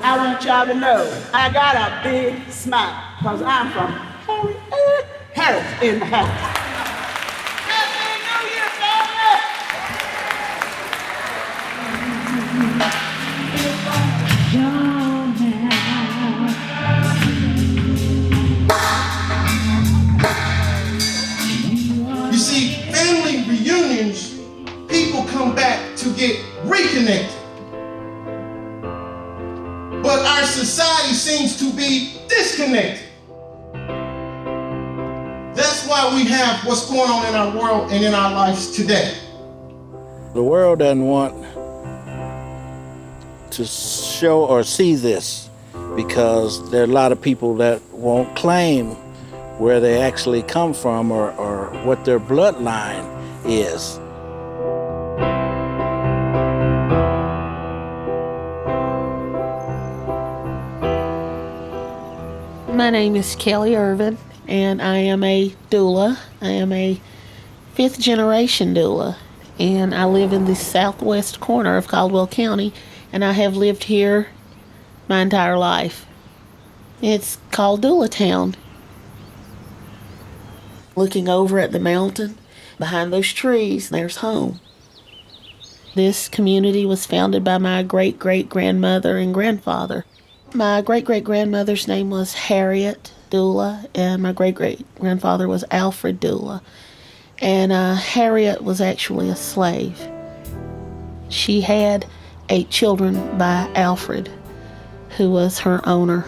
I want y'all to know I got a big smile because I'm from Harriet. Harriet in the house. Happy New Year, family! You see, family reunions, people come back to get reconnected. But our society seems to be disconnected. That's why we have what's going on in our world and in our lives today. The world doesn't want to show or see this because there are a lot of people that won't claim where they actually come from or what their bloodline is. My name is Kelly Irvin, and I am a doula. I am a fifth-generation doula, and I live in the southwest corner of Caldwell County, and I have lived here my entire life. It's called Dulatown. Looking over at the mountain, behind those trees, there's home. This community was founded by my great-great-grandmother and grandfather. My great-great-grandmother's name was Harriet Dula, and my great-great-grandfather was Alfred Dula. And Harriet was actually a slave. She had 8 children by Alfred, who was her owner.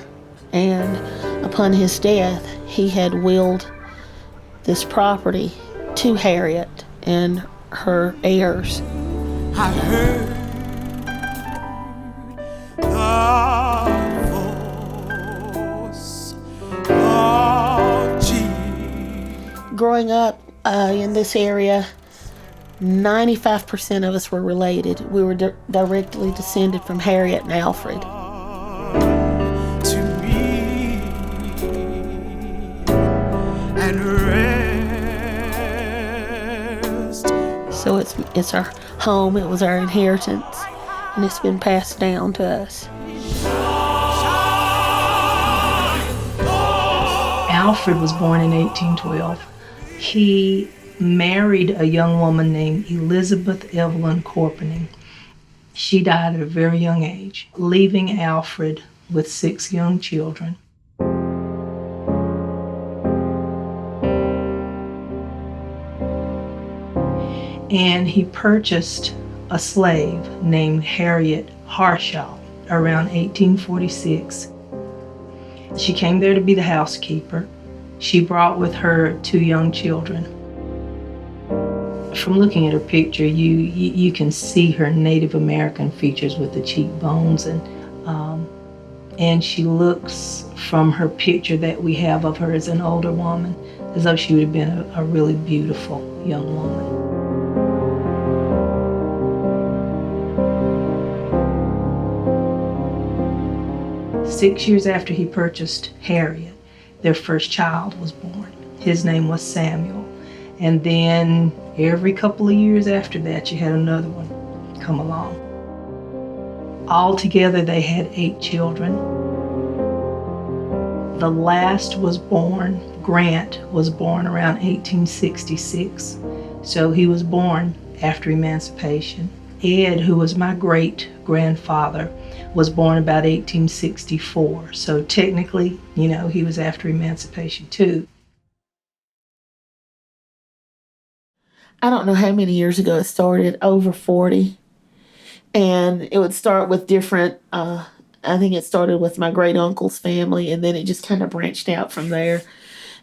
And upon his death, he had willed this property to Harriet and her heirs. I heard Growing up in this area, 95% of us were related. We were directly descended from Harriet and Alfred. To me and rest. So it's our home, it was our inheritance, and it's been passed down to us. Alfred was born in 1812. He married a young woman named Elizabeth Evelyn Corpening. She died at a very young age, leaving Alfred with 6 young children. And he purchased a slave named Harriet Harshaw around 1846. She came there to be the housekeeper. She brought with her 2 young children. From looking at her picture, you can see her Native American features with the cheekbones, and she looks, from her picture that we have of her as an older woman, as though she would have been a really beautiful young woman. 6 years after he purchased Harriet, their first child was born. His name was Samuel. And then every couple of years after that, you had another one come along. Altogether, they had 8 children. The last was born, Grant was born around 1866. So he was born after emancipation. Ed, who was my great-grandfather, was born about 1864. So technically, he was after emancipation too. I don't know how many years ago it started, over 40. And it would start with different, I think it started with my great-uncle's family, and then it just kind of branched out from there.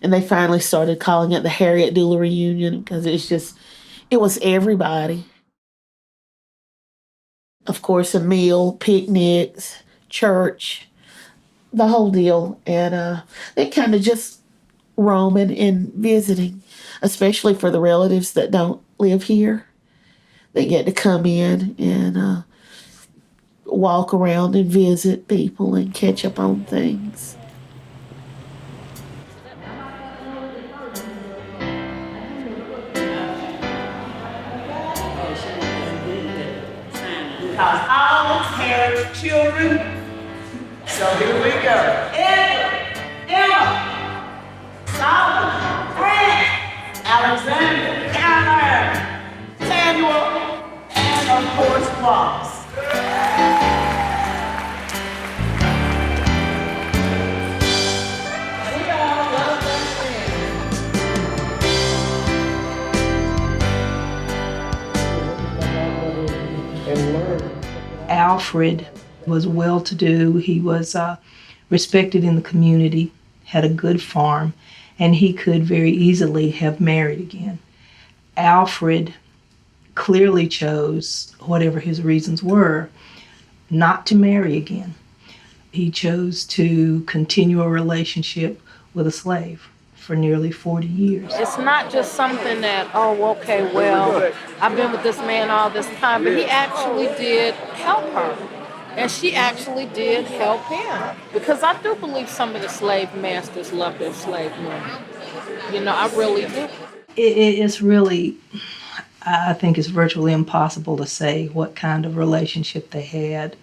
And they finally started calling it the Harriet Dula Reunion because it was everybody. Of course, a meal, picnics, church, the whole deal. And they kind of just roaming and visiting, especially for the relatives that don't live here. They get to come in and walk around and visit people and catch up on things. Because all Harriet's children So here we go. Edward, Emma, Solomon, Frank, Alexander, Cameron, Samuel, and of course, Wallace. Alfred was well-to-do. He was respected in the community, had a good farm, and he could very easily have married again. Alfred clearly chose, whatever his reasons were, not to marry again. He chose to continue a relationship with a slave for nearly 40 years. It's not just something that, oh, okay, well, I've been with this man all this time, but he actually did help her. And she actually did help him. Because I do believe some of the slave masters love their slave women. You know, I really do. It's really, I think it's virtually impossible to say what kind of relationship they had.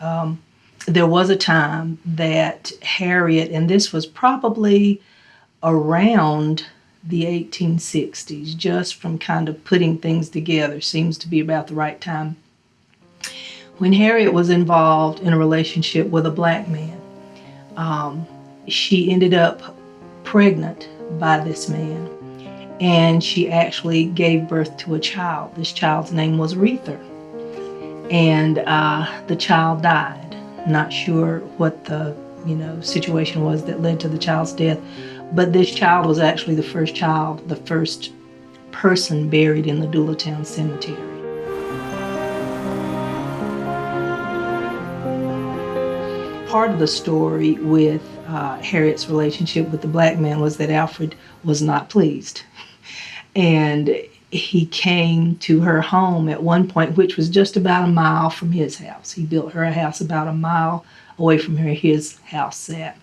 There was a time that Harriet, and this was probably around the 1860s, just from kind of putting things together, seems to be about the right time, when Harriet was involved in a relationship with a black man. She ended up pregnant by this man, and she actually gave birth to a child. This child's name was Rether, and the child died. Not sure what the situation was that led to the child's death, but this child was actually the first person buried in the Dulatown cemetery. Part of the story with Harriet's relationship with the black man was that Alfred was not pleased. And he came to her home at one point, which was just about a mile from his house. He built her a house about a mile away from where his house sat.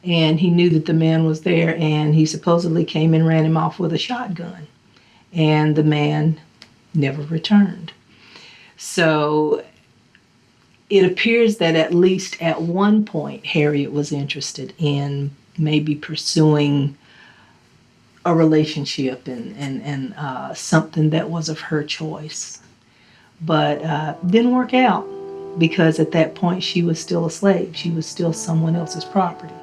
And he knew that the man was there, and he supposedly came and ran him off with a shotgun. And the man never returned. So it appears that at least at one point, Harriet was interested in maybe pursuing a relationship and something that was of her choice. But didn't work out, because at that point she was still a slave. She was still someone else's property.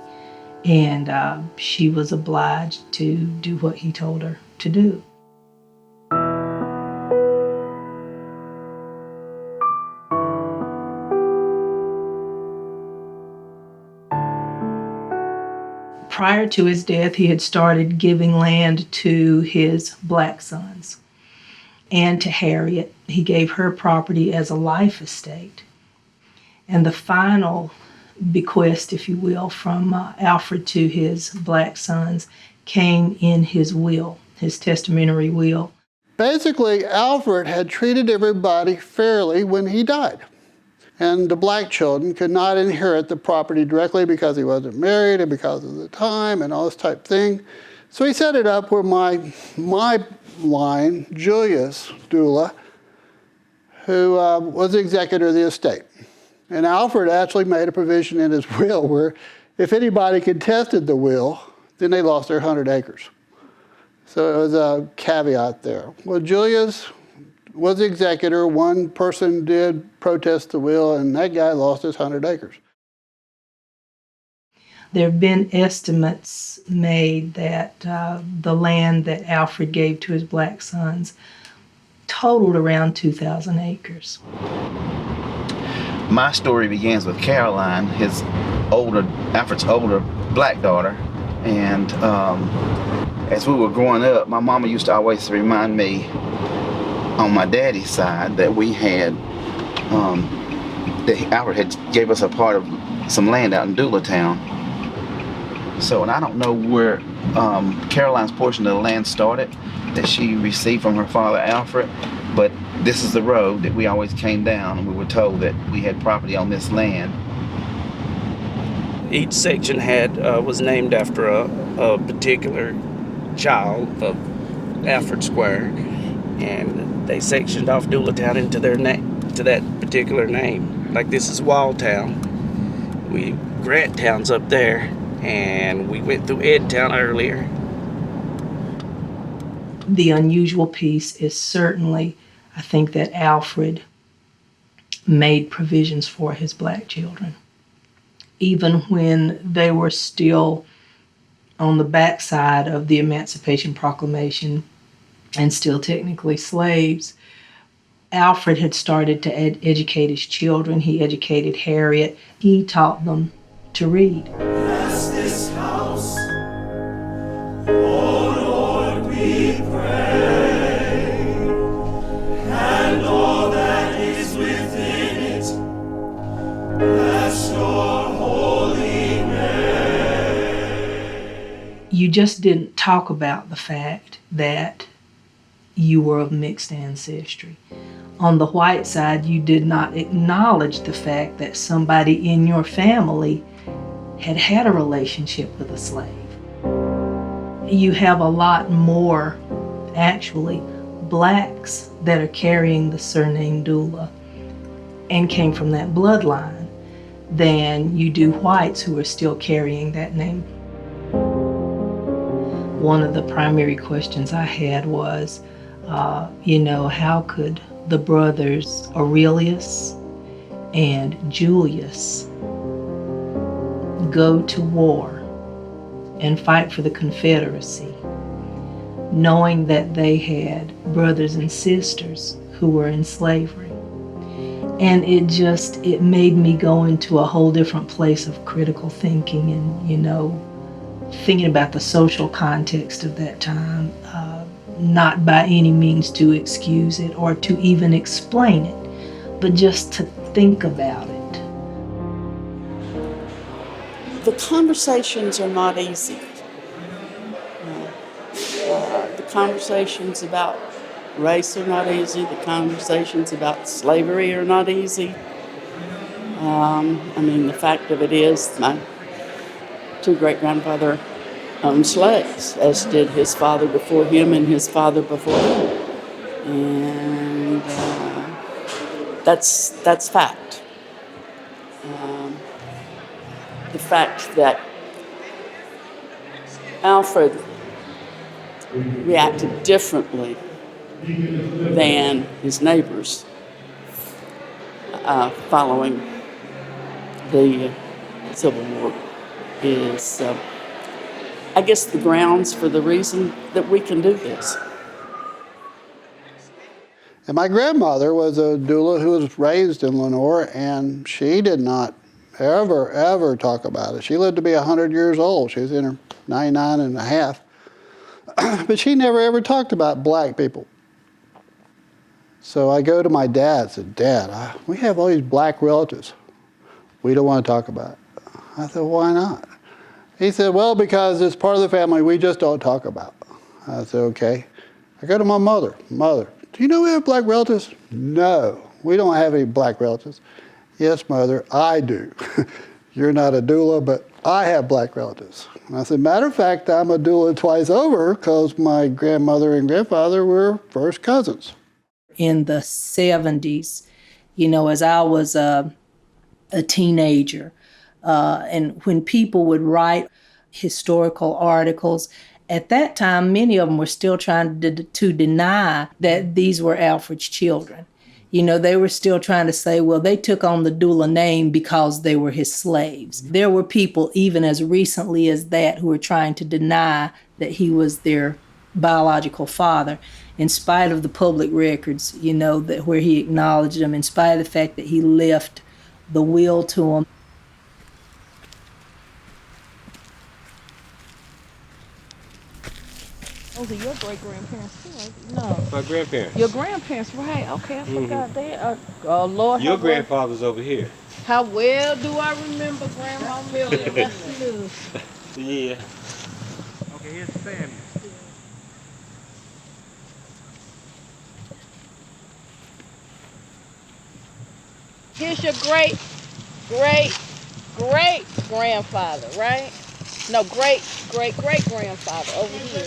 And she was obliged to do what he told her to do. Prior to his death, he had started giving land to his black sons and to Harriet. He gave her property as a life estate. And the final bequest, if you will, from Alfred to his black sons came in his will, his testamentary will. Basically, Alfred had treated everybody fairly when he died. And the black children could not inherit the property directly because he wasn't married and because of the time and all this type of thing. So he set it up where my line, Julius Dula, who was the executor of the estate. And Alfred actually made a provision in his will where if anybody contested the will, then they lost their 100 acres. So it was a caveat there. Well, Julius was the executor. One person did protest the will, and that guy lost his 100 acres. There have been estimates made that the land that Alfred gave to his black sons totaled around 2,000 acres. My story begins with Caroline, Alfred's older black daughter, and as we were growing up, my mama used to always remind me on my daddy's side that we had, that Alfred had gave us a part of some land out in Dulatown. So, and I don't know where Caroline's portion of the land started that she received from her father Alfred, but this is the road that we always came down, and we were told that we had property on this land. Each section was named after a particular child of Alfred Square, and they sectioned off Dulatown into their to that particular name. Like this is Walltown, Grant Town's up there, and we went through Ed Town earlier. The unusual piece is certainly, I think, that Alfred made provisions for his black children. Even when they were still on the backside of the Emancipation Proclamation and still technically slaves, Alfred had started to educate his children. He educated Harriet. He taught them to read. Bless this house, oh Lord, we pray, and all that is within it. Bless your holy name. You just didn't talk about the fact that you were of mixed ancestry. On the white side, you did not acknowledge the fact that somebody in your family had had a relationship with a slave. You have a lot more, actually, blacks that are carrying the surname Dula and came from that bloodline than you do whites who are still carrying that name. One of the primary questions I had was, how could the brothers Aurelius and Julius go to war and fight for the Confederacy, knowing that they had brothers and sisters who were in slavery? And it made me go into a whole different place of critical thinking and, thinking about the social context of that time, not by any means to excuse it or to even explain it, but just to think about it. The conversations are not easy. The conversations about race are not easy. The conversations about slavery are not easy. The fact of it is, my two great-grandfather owned slaves, as did his father before him and his father before him. And that's fact. The fact that Alfred reacted differently than his neighbors following the Civil War is, I guess, the grounds for the reason that we can do this. And my grandmother was a doula who was raised in Lenoir, and she did not ever talk about it. She lived to be 100 years old. She was in her 99 and a half. But she never ever talked about black people. So I go to my dad and said, Dad, we have all these black relatives. We don't want to talk about it. I said, why not? He said, well, because it's part of the family we just don't talk about. I said, okay. I go to my mother. Mother, do you know we have black relatives? No, we don't have any black relatives. Yes, Mother, I do. You're not a doula, but I have black relatives. And I said, matter of fact, I'm a doula twice over because my grandmother and grandfather were first cousins. In the 70s, as I was a teenager, and when people would write historical articles, at that time, many of them were still trying to deny that these were Alfred's children. They were still trying to say, well, they took on the Dula name because they were his slaves. There were people, even as recently as that, who were trying to deny that he was their biological father, in spite of the public records, that where he acknowledged them, in spite of the fact that he left the will to them. Those are your great-grandparents too, right? No. My grandparents. Your grandparents, right. Okay, I forgot they Lord. Your grandfather's over here. How well do I remember Grandma Millie? That's news. Yeah. Okay, here's Samuel. Here's your great-grandfather, right? No, great-grandfather over here.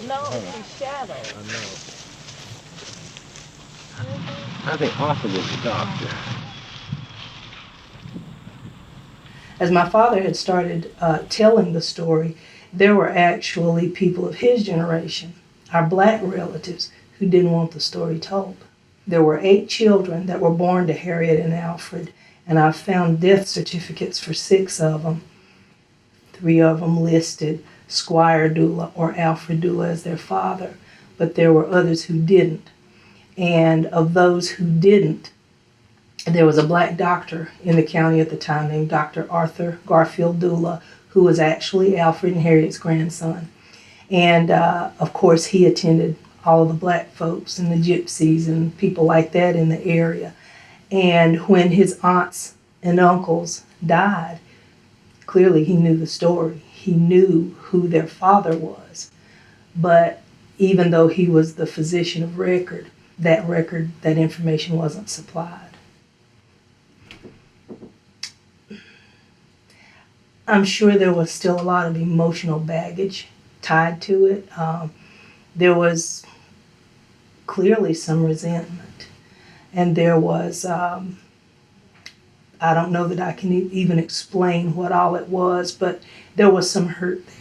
No, it's shadow. I know. I think Arthur was the doctor. As my father had started telling the story, there were actually people of his generation, our black relatives, who didn't want the story told. There were 8 children that were born to Harriet and Alfred, and I found death certificates for 6 of them. 3 of them listed Squire Dula or Alfred Dula as their father, but there were others who didn't. And of those who didn't, there was a black doctor in the county at the time named Dr. Arthur Garfield Dula, who was actually Alfred and Harriet's grandson. And of course, he attended all of the black folks and the gypsies and people like that in the area. And when his aunts and uncles died, clearly he knew the story. He knew who their father was. But even though he was the physician of record, that information wasn't supplied. I'm sure there was still a lot of emotional baggage tied to it. There was clearly some resentment. And there was, I don't know that I can even explain what all it was, but there was some hurt there.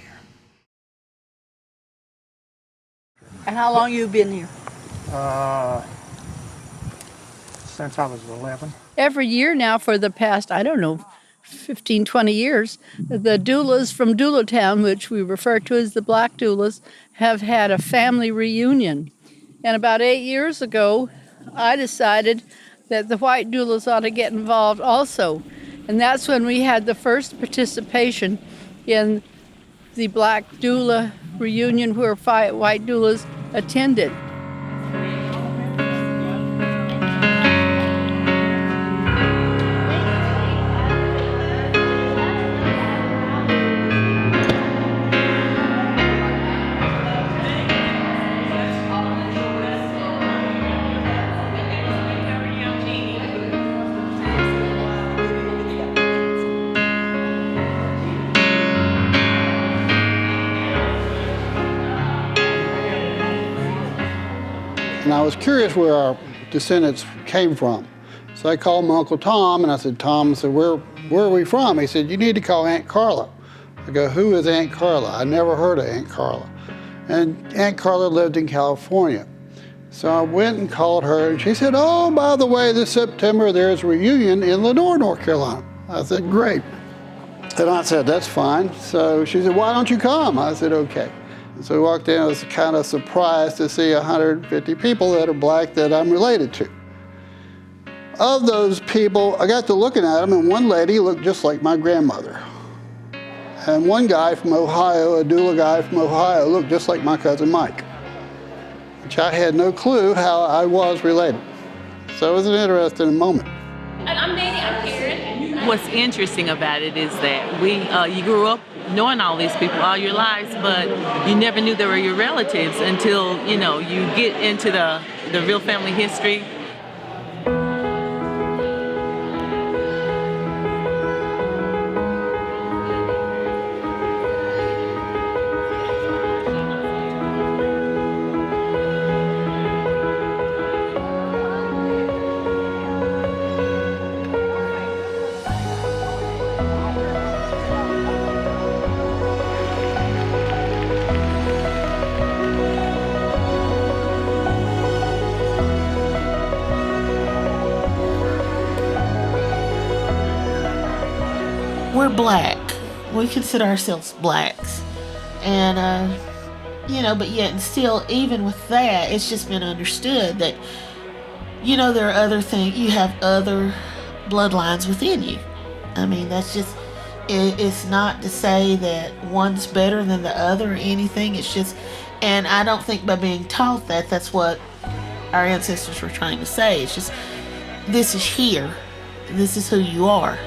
And how long you been here? Since I was 11. Every year now for the past, 15, 20 years, the doulas from Dulatown, which we refer to as the black doulas, have had a family reunion. And about 8 years ago, I decided that the white doulas ought to get involved also. And that's when we had the first participation in the black doula reunion where 5 white doulas attended. And I was curious where our descendants came from. So I called my Uncle Tom, and I said, Tom, where are we from? He said, you need to call Aunt Carla. I go, who is Aunt Carla? I never heard of Aunt Carla. And Aunt Carla lived in California. So I went and called her, and she said, oh, by the way, this September there's a reunion in Lenoir, North Carolina. I said, great. And I said, that's fine. So she said, why don't you come? I said, okay. So we walked in, I was kind of surprised to see 150 people that are black that I'm related to. Of those people, I got to looking at them, and one lady looked just like my grandmother. And one guy from Ohio, a doula guy from Ohio, looked just like my cousin Mike, which I had no clue how I was related. So it was an interesting moment. I'm Nanny, I'm Karen. What's interesting about it is that you grew up knowing all these people all your lives, but you never knew they were your relatives until, you get into the real family history. We're black. We consider ourselves blacks. And, but yet and still, even with that, it's just been understood that, there are other things, you have other bloodlines within you. I mean, that's just, it's not to say that one's better than the other or anything. It's just, and I don't think by being taught that, that's what our ancestors were trying to say. It's just, this is here. This is who you are.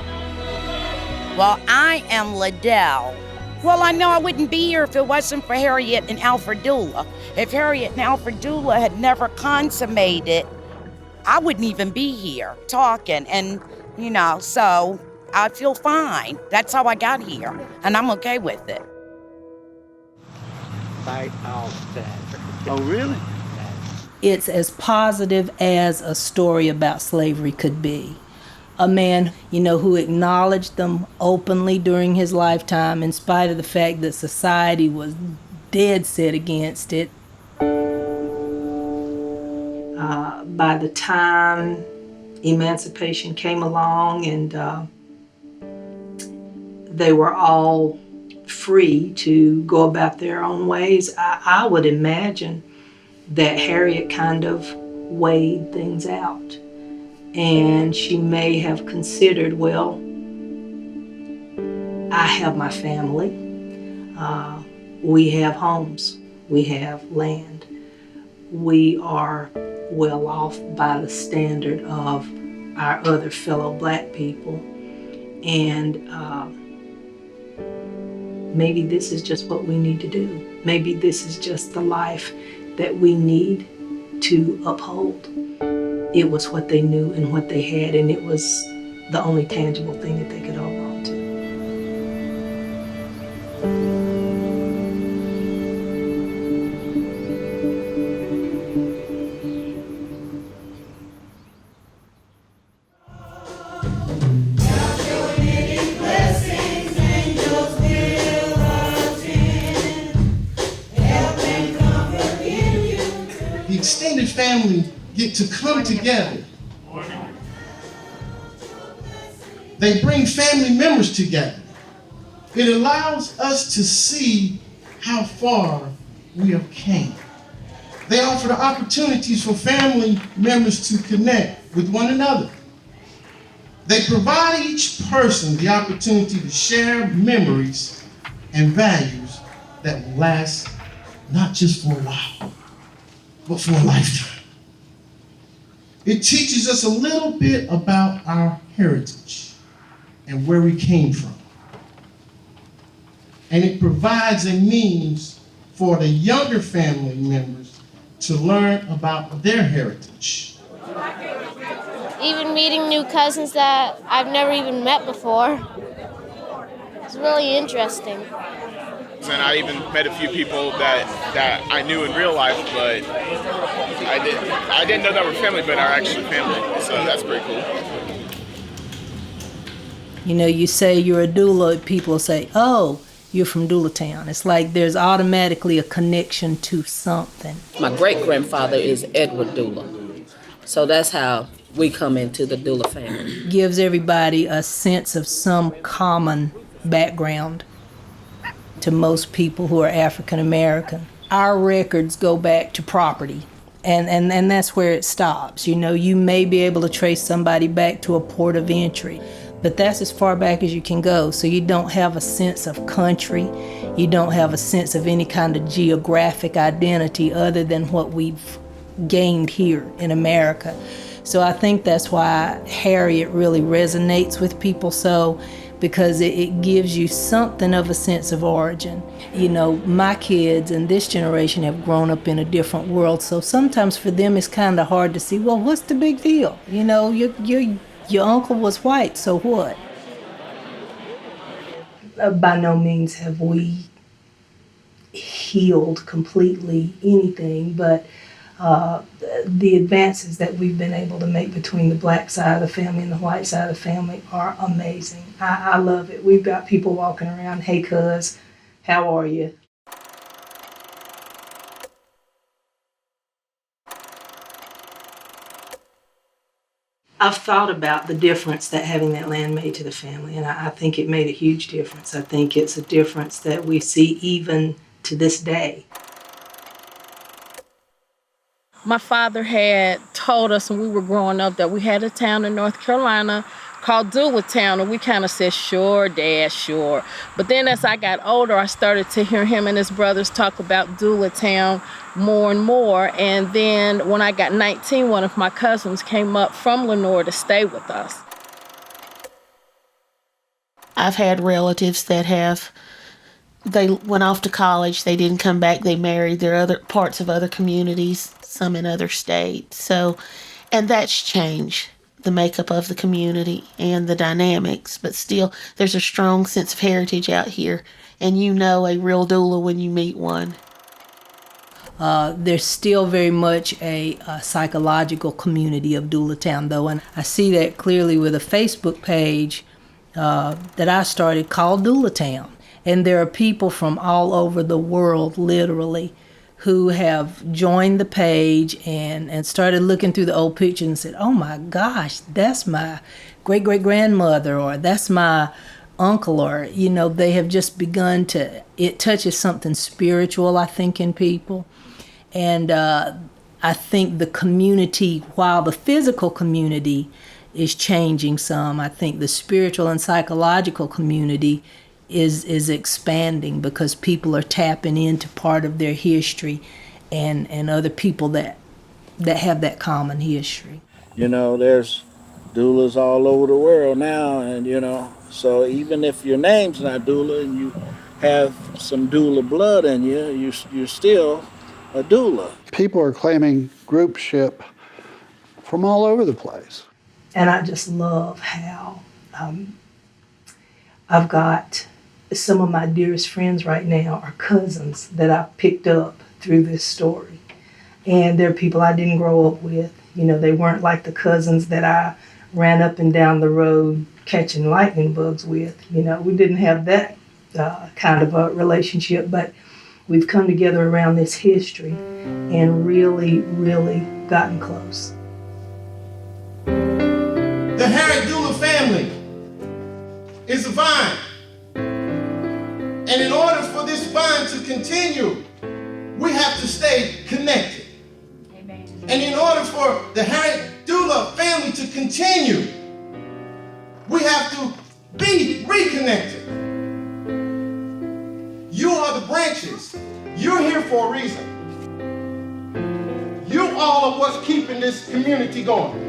Well, I am Liddell. Well, I know I wouldn't be here if it wasn't for Harriet and Alfred Dula. If Harriet and Alfred Dula had never consummated, I wouldn't even be here talking. And, so I feel fine. That's how I got here, and I'm okay with it. Oh, really? It's as positive as a story about slavery could be. a man, who acknowledged them openly during his lifetime in spite of the fact that society was dead set against it. By the time emancipation came along and they were all free to go about their own ways, I would imagine that Harriet kind of weighed things out. And she may have considered, well, I have my family, we have homes, we have land, we are well off by the standard of our other fellow black people, and maybe this is just what we need to do. Maybe this is just the life that we need to uphold. It was what they knew and what they had, and it was the only tangible thing that they could hold on to. The extended family get to come together. They bring family members together. It allows us to see how far we have came. They offer the opportunities for family members to connect with one another. They provide each person the opportunity to share memories and values that will last not just for a while, but for a lifetime. It teaches us a little bit about our heritage and where we came from. And it provides a means for the younger family members to learn about their heritage. Even meeting new cousins that I've never even met before. It's really interesting. And I even met a few people that I knew in real life, but I didn't know that were family, but are actually family. So that's pretty cool. You say you're a doula, people say, oh, you're from Dulatown. It's like there's automatically a connection to something. My great-grandfather is Edward Dula. So that's how we come into the Dula family. Gives everybody a sense of some common background to most people who are African-American. Our records go back to property, and that's where it stops. You may be able to trace somebody back to a port of entry, but that's as far back as you can go. So you don't have a sense of country. You don't have a sense of any kind of geographic identity other than what we've gained here in America. So I think that's why Harriet really resonates with people because it gives you something of a sense of origin. My kids and this generation have grown up in a different world, so sometimes for them it's kind of hard to see, well, what's the big deal? Your uncle was white, so what? By no means have we healed completely anything, but the advances that we've been able to make between the black side of the family and the white side of the family are amazing. I love it. We've got people walking around, hey cuz, how are you? I've thought about the difference that having that land made to the family, and I think it made a huge difference. I think it's a difference that we see even to this day. My father had told us when we were growing up that we had a town in North Carolina called Dulatown, and we kind of said, sure, Dad, sure. But then as I got older, I started to hear him and his brothers talk about Dulatown more and more. And then when I got 19, one of my cousins came up from Lenoir to stay with us. I've had relatives that they went off to college, they didn't come back, they married. There are other parts of other communities, some in other states. And that's changed the makeup of the community and the dynamics, but still there's a strong sense of heritage out here, and a real doula when you meet one. There's still very much a psychological community of Dulatown, though, and I see that clearly with a Facebook page that I started called Dulatown. And there are people from all over the world, literally, who have joined the page and started looking through the old pictures and said, oh my gosh, that's my great-great-grandmother, or that's my uncle, or, you know, they have just begun to, it touches something spiritual, I think, in people. And I think the community, while the physical community is changing some, I think the spiritual and psychological community is expanding, because people are tapping into part of their history and other people that have that common history. You know, there's doulas all over the world now, and you know, so even if your name's not Dula and you have some Dula blood in you, you're still a Dula. People are claiming groupship from all over the place. And I just love how I've got some of my dearest friends right now are cousins that I picked up through this story. And they're people I didn't grow up with. You know, they weren't like the cousins that I ran up and down the road catching lightning bugs with. You know, we didn't have that kind of a relationship, but we've come together around this history and really, really gotten close. The Harriet Dula family is a vine. And in order for this vine to continue, we have to stay connected. Amen. And in order for the Harriet Dula family to continue, we have to be reconnected. You are the branches. You're here for a reason. You all are what's keeping this community going.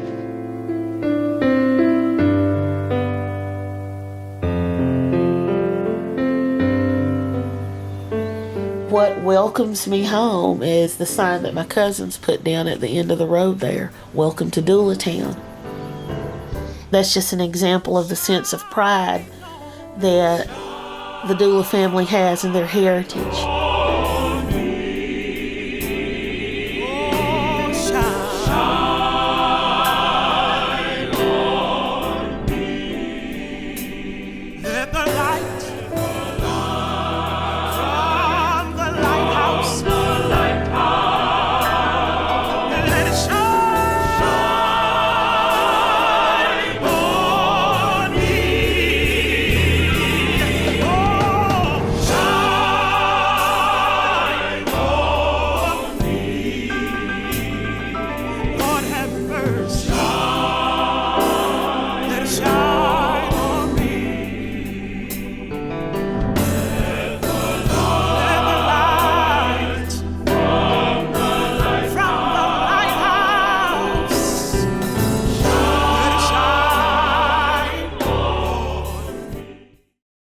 What welcomes me home is the sign that my cousins put down at the end of the road there. Welcome to Dulatown. That's just an example of the sense of pride that the Dula family has in their heritage.